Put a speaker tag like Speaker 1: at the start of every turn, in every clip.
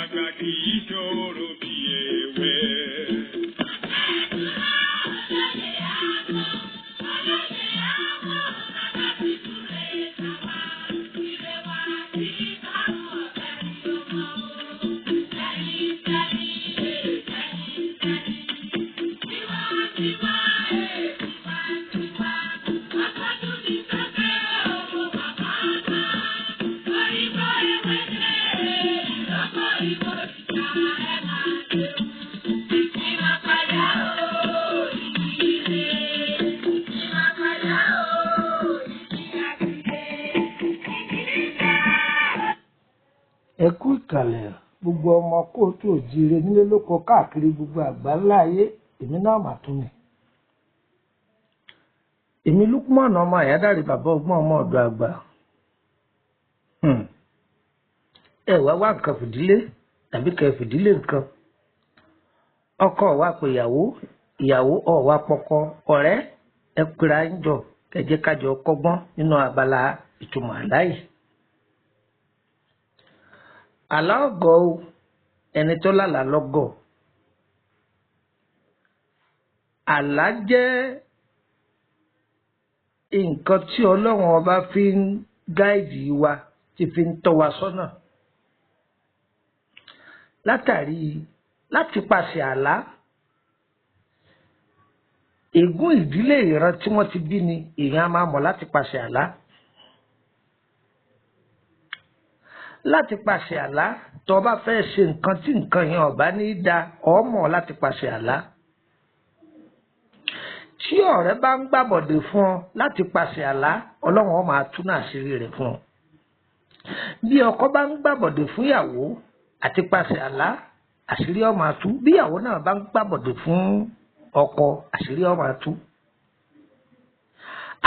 Speaker 1: Àgbà kì í ṣòro bí ewé.
Speaker 2: Ẹ kú ìkàlẹ̀ gbogbo ọmọ kóòtù òjíire nílé lóko káàkiri gbogbo àgbáńlá ayé, èmi náà mà tún ni. Èmi Lukman ọmọ Àyádáre bàbá ọgbọ́n ọmọ ọ̀dọ̀ àgbà. Ẹ wá nǹkan fìdílé tàbí kẹ fìdílé nǹkan. Ọkọ wa pè ìyàwó, ìyàwó ọ̀wá pọkọ, ọ̀rẹ́ ẹ pera ń jọ kẹjẹ kájọ kọ́gbọ́n nínú abala ìtumọ̀ àlá yìí. Àlá ọ̀gọ̀ o, ẹni tó lálàá lọ́gọ̀. Àlá jẹ́ nǹkan tí Ọlọ́run ọba fi ń gáìdì wa, tí fi ń tọ́ wa sọ́nà. Láti pàṣẹ àlá, ègún ìdílé ìran tí wọ́n ti bí ni èèyàn á máa mọ̀ láti pàṣẹ àlá. Láti pàṣẹ àlá, tó bá fẹ́ ṣe nǹkan tí nǹkan yẹn ò bá ní í da ọmọ láti pàṣẹ àlá. Tí ọ̀rẹ́ bá ń gbàbọ̀dé fún ọ láti pàṣẹ àlá, Ọlọ́run ó máa tú àṣírí rẹ̀ fún ọ. Bí ọkọ bá ń gbàbọ̀dé fún ìyàwó àti pàṣẹ àlá, àṣírí ó máa tú. Bí ìyàwó náà bá ń gbàbọ̀dé fún ọkọ, àṣírí ó máa tú.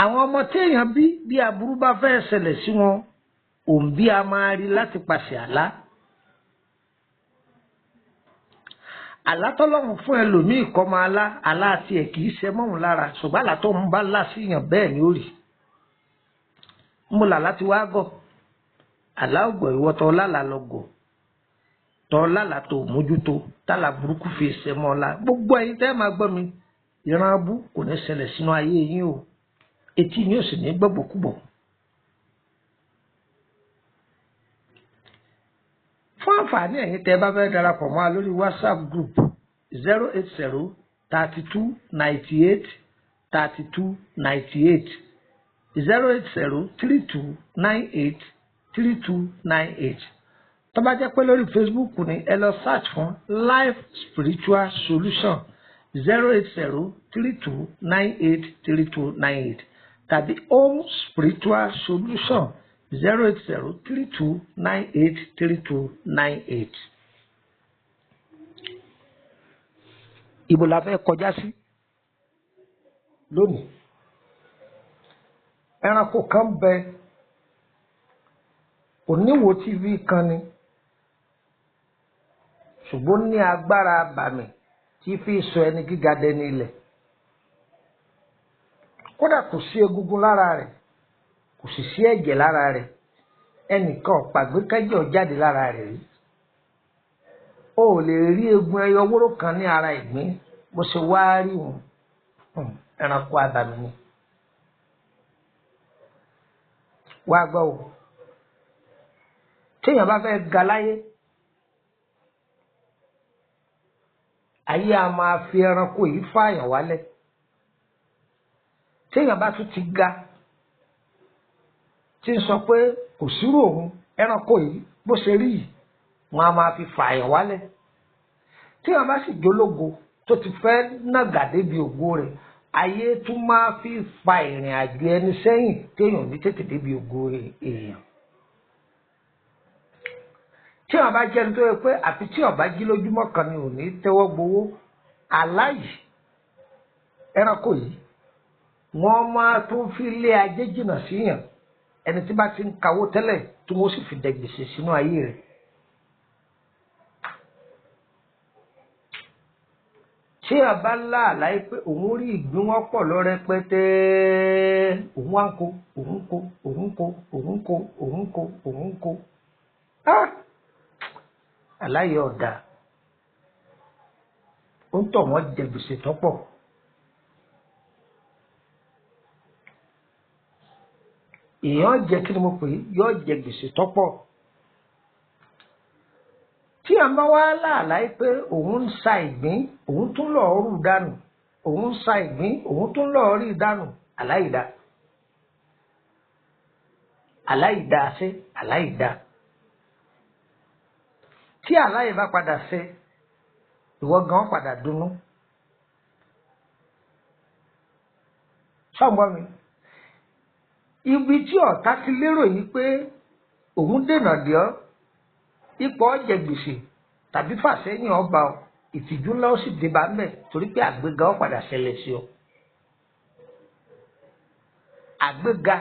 Speaker 2: Àwọn ọmọ tí èèyàn bí aburú bá fẹ́ ṣẹlẹ̀ sí wọn, òǹbí a máa rí láti pàṣẹ àlá. Àlá tọ́lọ́run fún ẹlòmíì kọ́ máa lá, àlá àti ẹ̀ kì í ṣe mọ́hun lára, ṣùgbọ́n àlá tó ń bá lá síyàn bẹ́ẹ̀ ni ó rí. Mo làlá ti wá gọ̀. Àlá ògọ̀ ìwọ tọ́ lálà lọ gọ̀. Tọ́ lálà tó mójútó, tálà burúkú fi ṣe mọ́ ọ̀la. Gbogbo ẹ̀yin tẹ́ máa gbọ́ mi, ìran abú kò ní ṣẹlẹ̀ sínú ayé yín o. Etí yín ò sì ní gbọ́gbọ̀kúbọ̀. Fún àǹfààní ẹ̀yin tẹ́ bá fẹ́ darapọ̀ mọ́ a lórí WhatsApp group 080-3298-3298 080-3298-3298. Tó bá jẹ́ pé lórí Facebook ni ẹ lọ search fún Life Spiritual Solution 080-3298-3298 tàbí Home Spiritual Solution 080-3298-3298. Ibo la fẹ́ kọjá sí lónìí. Ẹranko kan bẹ, oníwo TV kan ni, ṣùgbọ́n ní agbára abàmì tí fi sọ ẹni gíga dẹni ilẹ̀. Kódà kò sí egungun lára rẹ̀, kò sì sí ẹ̀jẹ̀ lára rẹ̀, ẹnìkan pàgbékẹ́jọ́ jáde lára rẹ̀ rí. O ò lè rí egun ẹyọ wóró kan ní ara ìgbín bó ṣe wá rí wọn. Ẹranko abàmì ni. Wá gbọ́ o, téèyàn bá fẹ́ ga láyé, ayé a máa fi ẹranko yìí fààyàn wálẹ̀. Téèyàn bá tún ti ga, tí ń sọ pé kò sírò òun, ẹranko yìí bó ṣe rí yìí, wọn a máa fi fààyàn wálẹ̀. Téèyàn bá sì jólógo tó ti fẹ́ nàgà débi ògo rẹ̀, ayé tún máa fi fa ìrìn àjò ẹni sẹ́yìn téèyàn ní tètè débi ògo èèyàn. Tí wọn bá jẹ́ ní tó yẹ pé àfi tí ọba jí lójúmọ́ kan ni ò ní tẹ́wọ́ gbowó, àlá yìí, ẹranko yìí, wọ́n máa tún fi lé ajé jìnnà síyàn. Ẹni tí bá ti ń kawó tẹ́lẹ̀ tí wọ́n sì fi dẹ gbèsè sínú ayé rẹ̀. Tí a bá lá àlàyé pé òun rí ìgbín wọn pọ̀ lọ rẹpẹtẹ, òun wá ń kó, òun kó, òun kó, òun kó, òun kó, òun kó. aláyé ọ̀dà ó ń tọ̀ wọ́n jẹ gbèsè tọ́pọ̀. èèyàn jẹ kí ni mo pè é yóò jẹ gbèsè tọ́pọ̀. tí a bá wá láàláì pé òun ń sa ìgbín òun tún lọ́ọ́ rú dànù òun ń sa ìgbín òun tún lọ́ọ́ rí dànù aláìdá aláìdá ṣe aláìdá. tí aláì bá padà ṣe ìwọ gan padà dunnú. sọ́gbọ́n mi ibi tí ọ̀tá ti lérò yìí pé òun dènà dé ọ́ ipò ọ̀jẹ̀ gbèsè tàbí fàsẹ́yìn ọba ìtìjú ńlá ó sì dé bá ń bẹ̀ torí pé àgbéga ó padà ṣẹlẹ̀ sí ọ. àgbéga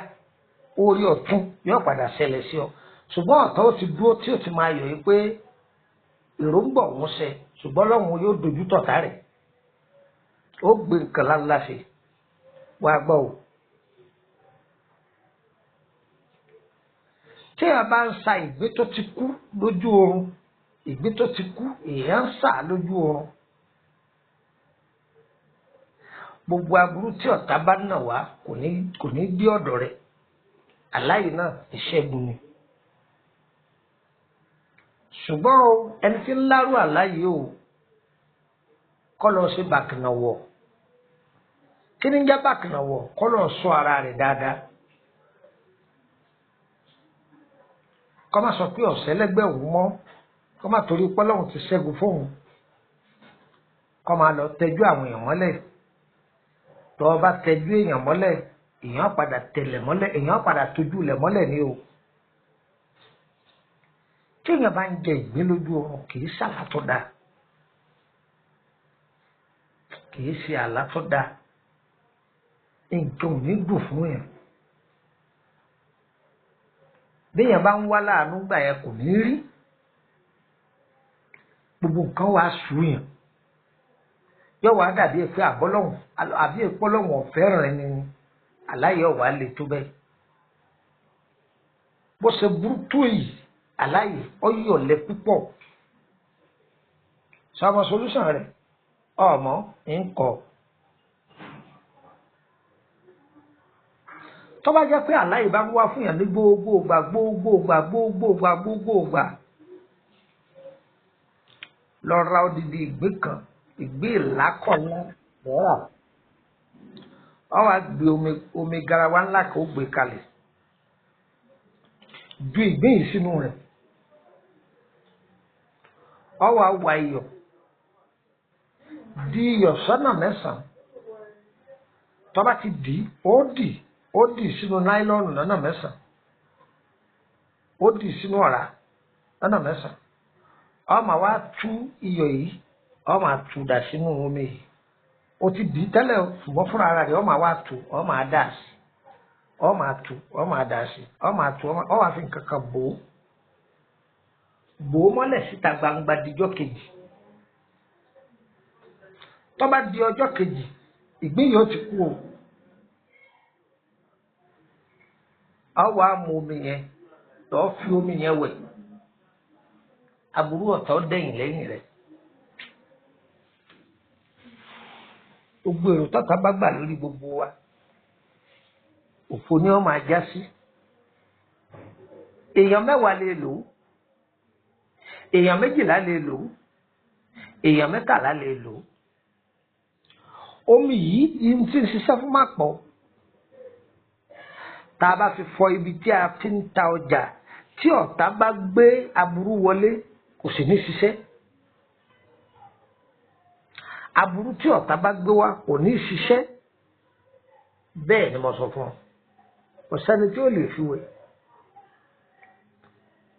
Speaker 2: orí ọ̀tún yóò padà ṣẹlẹ̀ sí ọ ṣùgbọ́n ọ̀tá ó ti dúró tí ó ti máa yọ̀ yìí pé èròǹgbà òun ṣẹ ṣùgbọ́n lọ́hùn yóò dojú tọ̀tá rẹ̀ ó gbé nǹkan láńlá ṣe wá gbọ́ o. tí a bá ń sa ìgbín tó ti kú lójú oorun ìgbín tó ti kú èèyàn ń sà lójú oorun gbogbo aburú tí ọ̀tá bá nà wá kò ní dé ọ̀dọ̀ rẹ̀ aláì náà ìṣẹ́gun ni. ṣùgbọ́n o ẹni tí ń lárú àláyé o kọ́ lọ sí bàkìnàwọ̀ kí ni ń jẹ́ bàkìnàwọ̀ kọ́ lọ sọ ara rẹ̀ dáadáa. kọ́ máa sọ pé ọ̀sẹ̀ lẹ́gbẹ̀ẹ́ òun mọ́ kọ́ máa torí pọ́lọ́hún ti ṣẹ́gun fóun kọ́ máa lọ tẹjú àwọn èèyàn mọ́lẹ̀ tó o bá tẹjú èèyàn mọ́lẹ̀ èèyàn padà tẹ̀lẹ̀ mọ́lẹ̀ èèyàn padà tójú lẹ̀ mọ́lẹ̀ ni o. tí èèyàn bá ń jẹ ìgbín lójú oorun kì í ṣàlá tó dáa kì í ṣe àlá tó dáa nǹkan ò ní dùn fún yẹn. béèyàn bá ń wá láàánú gbà yẹn kò ní rí gbogbo nǹkan wàá sùn yàn yóò wá dàbí pé àbọ́lọ́hùn àbí ìpọ́lọ́hùn ọ̀fẹ́ràn ẹni aláyẹ̀ ọ̀wá lè tó bẹ́ẹ̀ bó ṣe burú tó yìí aláyẹ̀ ọ̀yọ̀lẹ̀ púpọ̀ sọ́mọ solúsàn rẹ̀ ọmọ ń kọ́. tó bá jẹ́ pé àláyé bá ń wá fún yàn ní gbogbo ìgbà lọ ra odidi ìgbín kan ìgbín ìlákọ̀ọ́lá lọ́ra ọ wá gbé omi garawa ńlá kan ó gbé kalẹ̀ ju ìgbín yìí sínú rẹ̀ ọ wá wá iyọ̀ di iyọ̀ sọ́nà mẹ́sàn-án tó bá ti dì ó dì sínú náílọ́ọ̀nù lọ́nà mẹ́sàn-án ó dì sínú ọ̀rá lọ́nà mẹ́sàn-án ó máa wá tú iyọ̀ yìí ó máa tú dà sínú omi yìí ó ti dì í tẹ́lẹ̀ ṣùgbọ́n fúnra ara rẹ̀ ó máa wá tú ó máa dà sí ó máa tú ó máa dà sí ó máa tú ó máa fi nǹkan kan bò ó mọ́lẹ̀ síta gbangba dijọ́ kejì tó bá di ọjọ́ kejì ìgbín yìí ó ti kú o. a wá mu omi yẹn lọ́ọ́ fi omi yẹn wẹ̀ aburú ọ̀tá dẹ̀yìn lẹ́yìn rẹ̀ gbogbo èrò tọ́ta bá gbà lórí gbogbo wa òfò ni wọ́n máa já sí. èèyàn 10 lè lò ó èèyàn 12 lè lò ó èèyàn 13 lè lò ó omi yìí ti ń ṣiṣẹ́ fún màpọ̀ tá a bá fi fọ ibi tí a fi ń ta ọjà tí ọ̀tá bá gbé aburú wọlé kò sì ní ṣiṣẹ́ aburú tí ọ̀tá bá gbé wá kò ní ṣiṣẹ́ bẹ́ẹ̀ ni mo sọ fún ọ kò sẹ́ni tí ó lè fi wẹ̀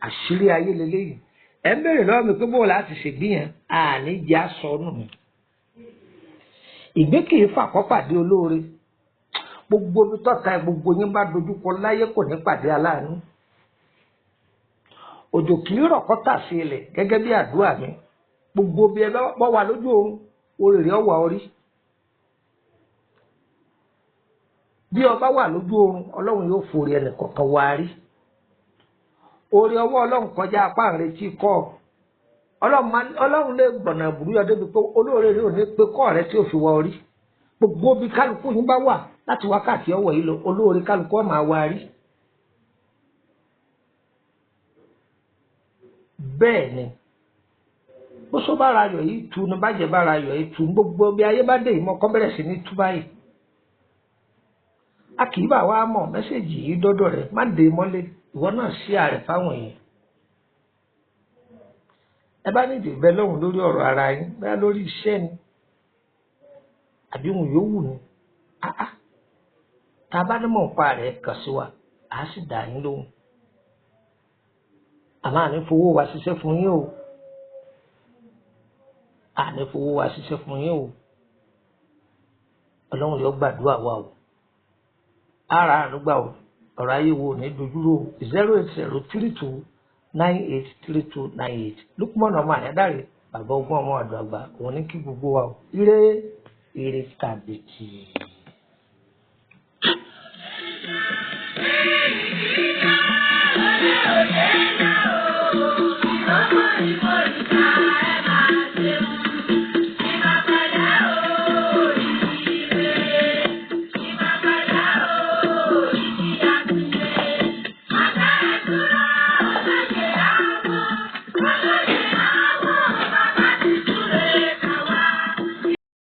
Speaker 2: àṣírí ayé lélẹ́yìn ẹ̀ ń béèrè lọ́wọ́ mi pé bó láti ṣègbìyàn àní jẹ́ aṣọ nù mí ìgbé kì í fà kọ́ pàdé olóore gbogbo omi tọ́ta gbogbo yín bá dojúkọ láyé kò ní pàdé aláàánú òjò kì í rọ̀ kọ́tà sí ilẹ̀ gẹ́gẹ́ bí àdúrà mi gbogbo bí ẹ bá wà lójú oorun orí rẹ̀ ọ̀wà orí bí ọba wà lójú oorun ọlọ́run yóò forí ẹnì kọ̀ọ̀kan wá rí orí ọwọ́ ọlọ́run kọjá apá àrètí kọ́ ọlọ́run lè gbọ̀nà ìbúrú yọ débi pé olóore rẹ̀ ò ní pé kọ́ rẹ tí ò fi wọ orí gbogbo bí kálukú yín bá wà láti wákàtí ọwọ́ yìí lọ olóore kálukú ọ̀ máa wá rí. bẹ́ẹ̀ ni bó sọ bá ra ayọ̀ yìí tu ni bàjẹ́ bá ra ayọ̀ yìí tu gbogbo bí ayé bá dé ìmọ̀ kọ́ bẹ̀rẹ̀ sí ní tú báyìí. a kì í bá wa mọ̀ mẹ́sẹ̀gì yìí dọ́dọ̀ rẹ̀ má dé mọ́lé ìwọ náà ṣí ààrẹ fáwọn èèyàn. ẹ bá ní ìdìbẹ́ lọ́hùn lórí ọ̀rọ̀ ara yín bẹ́ẹ̀ lórí iṣẹ́ ni àbí òun yóò wù ní. tá a bá ní mọ̀ nípa rẹ̀ kàn sí wa à á sì dà yín lóhùn. àmọ́ àní fowó wa ṣiṣẹ́ fún yín o àní fowó wa ṣiṣẹ́ fún yín o ọlọ́run yóò gbàdúrà wa o ara àrùgbà o ọ̀rọ̀ ayé wo ní dojúrò 08032983298 Lukman ọmọ àyádáre bàbá ogún ọmọ àdó àgbà òun ní kí gbogbo wa o ire kàbìtì.